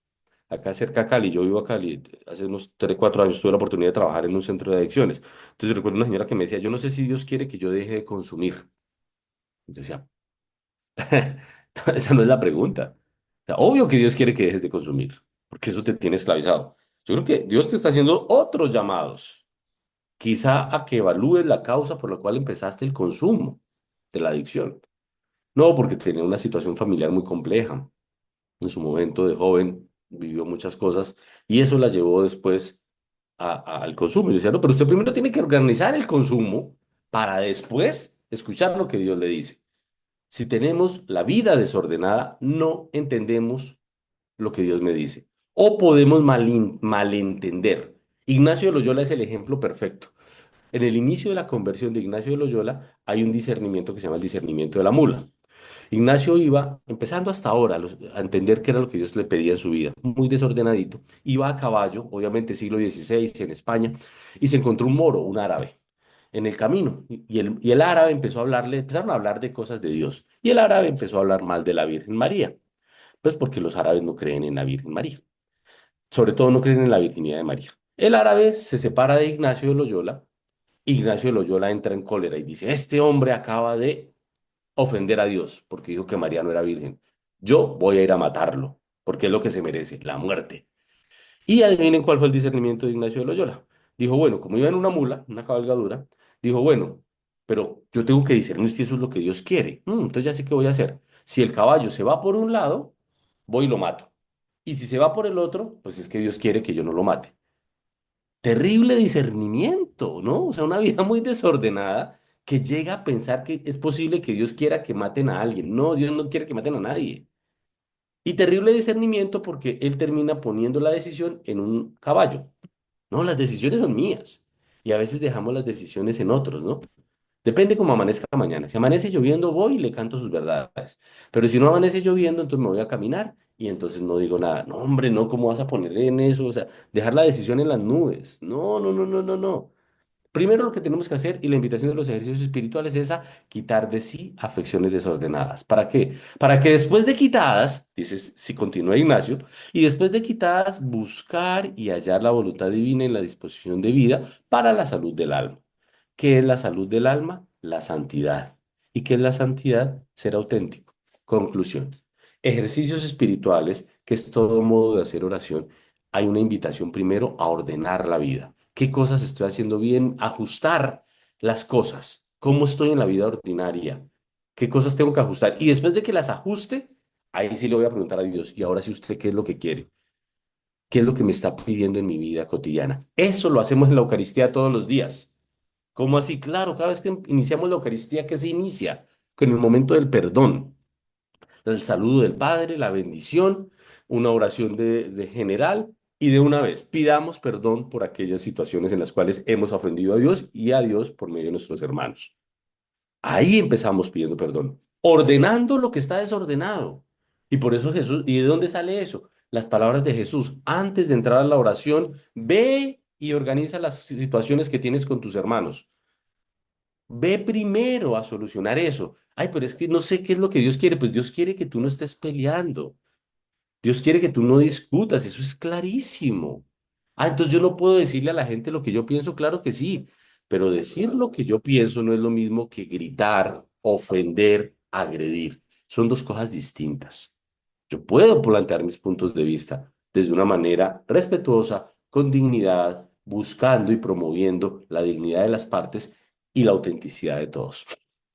acá cerca a Cali, yo vivo a Cali, hace unos 3 4 años tuve la oportunidad de trabajar en un centro de adicciones. Entonces recuerdo una señora que me decía, yo no sé si Dios quiere que yo deje de consumir. Yo decía, esa no es la pregunta. O sea, obvio que Dios quiere que dejes de consumir, porque eso te tiene esclavizado. Yo creo que Dios te está haciendo otros llamados, quizá a que evalúes la causa por la cual empezaste el consumo de la adicción. No, porque tenía una situación familiar muy compleja. En su momento de joven vivió muchas cosas y eso la llevó después al consumo. Yo decía, no, pero usted primero tiene que organizar el consumo para después escuchar lo que Dios le dice. Si tenemos la vida desordenada, no entendemos lo que Dios me dice. O podemos malentender. Ignacio de Loyola es el ejemplo perfecto. En el inicio de la conversión de Ignacio de Loyola hay un discernimiento que se llama el discernimiento de la mula. Ignacio iba, empezando hasta ahora, a entender qué era lo que Dios le pedía en su vida, muy desordenadito. Iba a caballo, obviamente siglo XVI, en España, y se encontró un moro, un árabe, en el camino. Y el árabe empezó a hablarle, empezaron a hablar de cosas de Dios. Y el árabe empezó a hablar mal de la Virgen María, pues porque los árabes no creen en la Virgen María. Sobre todo no creen en la virginidad de María. El árabe se separa de Ignacio de Loyola. Ignacio de Loyola entra en cólera y dice, este hombre acaba de ofender a Dios porque dijo que María no era virgen. Yo voy a ir a matarlo porque es lo que se merece, la muerte. Y adivinen cuál fue el discernimiento de Ignacio de Loyola. Dijo, bueno, como iba en una mula, una cabalgadura, dijo, bueno, pero yo tengo que discernir si eso es lo que Dios quiere. Entonces ya sé qué voy a hacer. Si el caballo se va por un lado, voy y lo mato. Y si se va por el otro, pues es que Dios quiere que yo no lo mate. Terrible discernimiento, ¿no? O sea, una vida muy desordenada que llega a pensar que es posible que Dios quiera que maten a alguien. No, Dios no quiere que maten a nadie. Y terrible discernimiento porque él termina poniendo la decisión en un caballo. No, las decisiones son mías. Y a veces dejamos las decisiones en otros, ¿no? Depende cómo amanezca mañana. Si amanece lloviendo, voy y le canto sus verdades. Pero si no amanece lloviendo, entonces me voy a caminar y entonces no digo nada. No, hombre, no, ¿cómo vas a poner en eso? O sea, dejar la decisión en las nubes. No, no, no, no, no, no. Primero lo que tenemos que hacer y la invitación de los ejercicios espirituales es a quitar de sí afecciones desordenadas. ¿Para qué? Para que después de quitadas, dices, si continúa Ignacio, y después de quitadas, buscar y hallar la voluntad divina en la disposición de vida para la salud del alma. ¿Qué es la salud del alma? La santidad. ¿Y qué es la santidad? Ser auténtico. Conclusión. Ejercicios espirituales, que es todo modo de hacer oración. Hay una invitación primero a ordenar la vida. ¿Qué cosas estoy haciendo bien? Ajustar las cosas. ¿Cómo estoy en la vida ordinaria? ¿Qué cosas tengo que ajustar? Y después de que las ajuste, ahí sí le voy a preguntar a Dios, y ahora sí usted, ¿qué es lo que quiere? ¿Qué es lo que me está pidiendo en mi vida cotidiana? Eso lo hacemos en la Eucaristía todos los días. ¿Cómo así? Claro, cada vez que iniciamos la Eucaristía, ¿qué se inicia? Con el momento del perdón, el saludo del Padre, la bendición, una oración de general y de una vez pidamos perdón por aquellas situaciones en las cuales hemos ofendido a Dios y a Dios por medio de nuestros hermanos. Ahí empezamos pidiendo perdón, ordenando lo que está desordenado. Y por eso Jesús, ¿y de dónde sale eso? Las palabras de Jesús, antes de entrar a la oración, ve y organiza las situaciones que tienes con tus hermanos. Ve primero a solucionar eso. Ay, pero es que no sé qué es lo que Dios quiere. Pues Dios quiere que tú no estés peleando. Dios quiere que tú no discutas. Eso es clarísimo. Entonces yo no puedo decirle a la gente lo que yo pienso. Claro que sí. Pero decir lo que yo pienso no es lo mismo que gritar, ofender, agredir. Son dos cosas distintas. Yo puedo plantear mis puntos de vista desde una manera respetuosa, con dignidad, buscando y promoviendo la dignidad de las partes y la autenticidad de todos.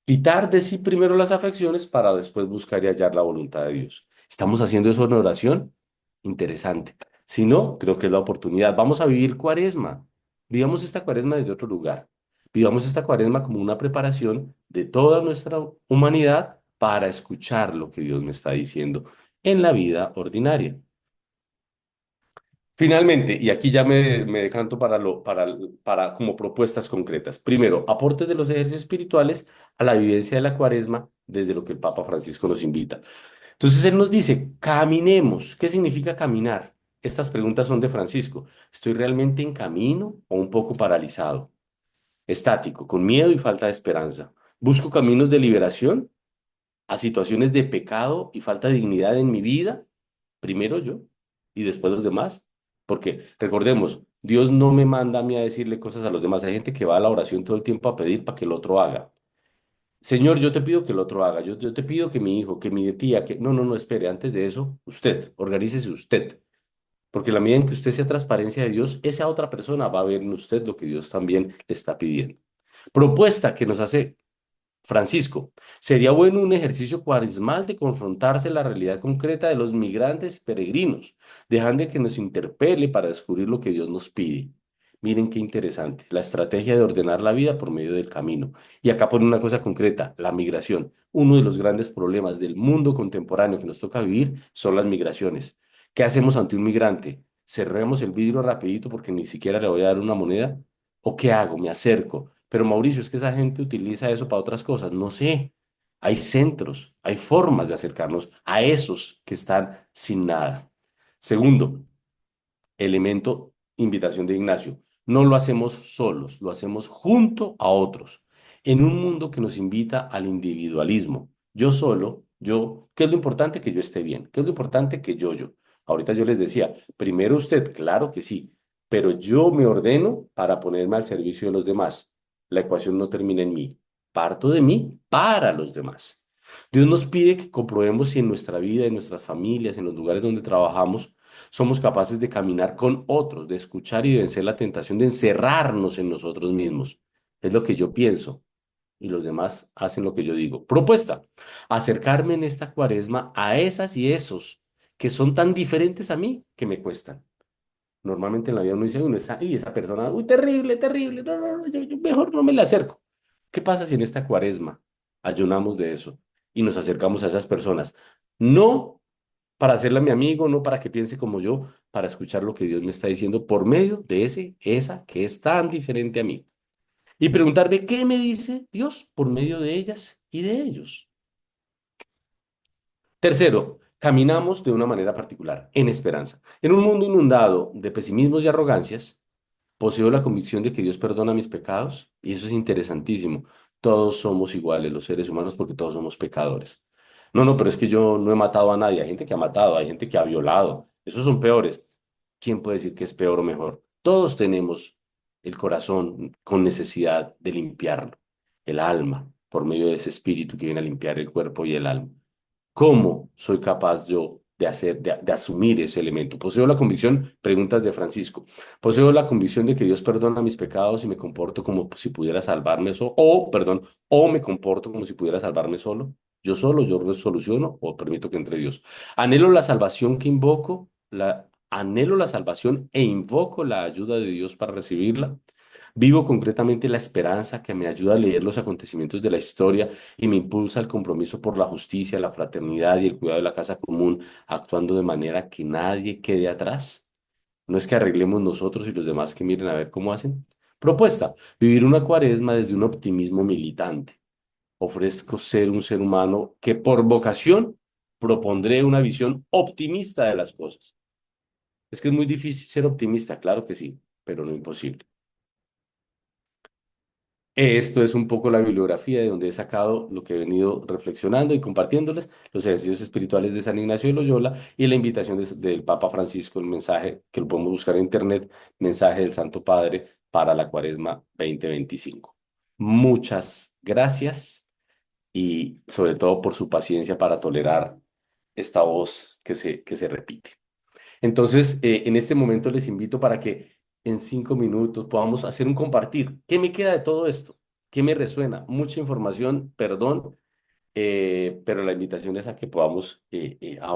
Quitar de sí primero las afecciones para después buscar y hallar la voluntad de Dios. ¿Estamos haciendo eso en oración? Interesante. Si no, creo que es la oportunidad. Vamos a vivir cuaresma. Vivamos esta cuaresma desde otro lugar. Vivamos esta cuaresma como una preparación de toda nuestra humanidad para escuchar lo que Dios me está diciendo en la vida ordinaria. Finalmente, y aquí ya me decanto para como propuestas concretas. Primero, aportes de los ejercicios espirituales a la vivencia de la cuaresma desde lo que el Papa Francisco nos invita. Entonces él nos dice, caminemos. ¿Qué significa caminar? Estas preguntas son de Francisco. ¿Estoy realmente en camino o un poco paralizado? Estático, con miedo y falta de esperanza. ¿Busco caminos de liberación a situaciones de pecado y falta de dignidad en mi vida? Primero yo y después los demás. Porque recordemos, Dios no me manda a mí a decirle cosas a los demás. Hay gente que va a la oración todo el tiempo a pedir para que el otro haga. Señor, yo te pido que el otro haga, yo te pido que mi hijo, que mi tía, que... No, no, no, espere, antes de eso, usted, organícese usted, porque la medida en que usted sea transparencia de Dios, esa otra persona va a ver en usted lo que Dios también le está pidiendo. Propuesta que nos hace Francisco, sería bueno un ejercicio cuaresmal de confrontarse la realidad concreta de los migrantes y peregrinos, dejando que nos interpele para descubrir lo que Dios nos pide. Miren qué interesante, la estrategia de ordenar la vida por medio del camino. Y acá pone una cosa concreta, la migración. Uno de los grandes problemas del mundo contemporáneo que nos toca vivir son las migraciones. ¿Qué hacemos ante un migrante? ¿Cerremos el vidrio rapidito porque ni siquiera le voy a dar una moneda? ¿O qué hago? ¿Me acerco? Pero Mauricio, es que esa gente utiliza eso para otras cosas. No sé. Hay centros, hay formas de acercarnos a esos que están sin nada. Segundo, elemento, invitación de Ignacio. No lo hacemos solos, lo hacemos junto a otros, en un mundo que nos invita al individualismo. Yo solo, yo, ¿qué es lo importante? Que yo esté bien. ¿Qué es lo importante? Que yo. Ahorita yo les decía, primero usted, claro que sí, pero yo me ordeno para ponerme al servicio de los demás. La ecuación no termina en mí. Parto de mí para los demás. Dios nos pide que comprobemos si en nuestra vida, en nuestras familias, en los lugares donde trabajamos, somos capaces de caminar con otros, de escuchar y de vencer la tentación de encerrarnos en nosotros mismos. Es lo que yo pienso y los demás hacen lo que yo digo. Propuesta, acercarme en esta cuaresma a esas y esos que son tan diferentes a mí que me cuestan. Normalmente en la vida uno dice, uno esa, y esa persona, uy, terrible, terrible, no, no, no, yo mejor no me le acerco. ¿Qué pasa si en esta cuaresma ayunamos de eso y nos acercamos a esas personas? No para hacerla mi amigo, no para que piense como yo, para escuchar lo que Dios me está diciendo por medio de esa que es tan diferente a mí. Y preguntarme qué me dice Dios por medio de ellas y de ellos. Tercero, caminamos de una manera particular, en esperanza. En un mundo inundado de pesimismos y arrogancias, poseo la convicción de que Dios perdona mis pecados y eso es interesantísimo. Todos somos iguales los seres humanos porque todos somos pecadores. No, no, pero es que yo no he matado a nadie. Hay gente que ha matado, hay gente que ha violado. Esos son peores. ¿Quién puede decir que es peor o mejor? Todos tenemos el corazón con necesidad de limpiarlo, el alma, por medio de ese espíritu que viene a limpiar el cuerpo y el alma. ¿Cómo soy capaz yo de hacer, de asumir ese elemento? Poseo la convicción, preguntas de Francisco, poseo la convicción de que Dios perdona mis pecados y me comporto como si pudiera salvarme solo, o me comporto como si pudiera salvarme solo. Yo solo, yo resoluciono o permito que entre Dios. Anhelo la salvación que invoco, anhelo la salvación e invoco la ayuda de Dios para recibirla. Vivo concretamente la esperanza que me ayuda a leer los acontecimientos de la historia y me impulsa al compromiso por la justicia, la fraternidad y el cuidado de la casa común, actuando de manera que nadie quede atrás. No es que arreglemos nosotros y los demás que miren a ver cómo hacen. Propuesta, vivir una cuaresma desde un optimismo militante. Ofrezco ser un ser humano que por vocación propondré una visión optimista de las cosas. Es que es muy difícil ser optimista, claro que sí, pero no imposible. Esto es un poco la bibliografía de donde he sacado lo que he venido reflexionando y compartiéndoles, los ejercicios espirituales de San Ignacio de Loyola y la invitación del Papa Francisco, el mensaje que lo podemos buscar en internet, mensaje del Santo Padre para la Cuaresma 2025. Muchas gracias y sobre todo por su paciencia para tolerar esta voz que se repite. Entonces, en este momento les invito para que en 5 minutos podamos hacer un compartir. ¿Qué me queda de todo esto? ¿Qué me resuena? Mucha información, perdón, pero la invitación es a que podamos ahora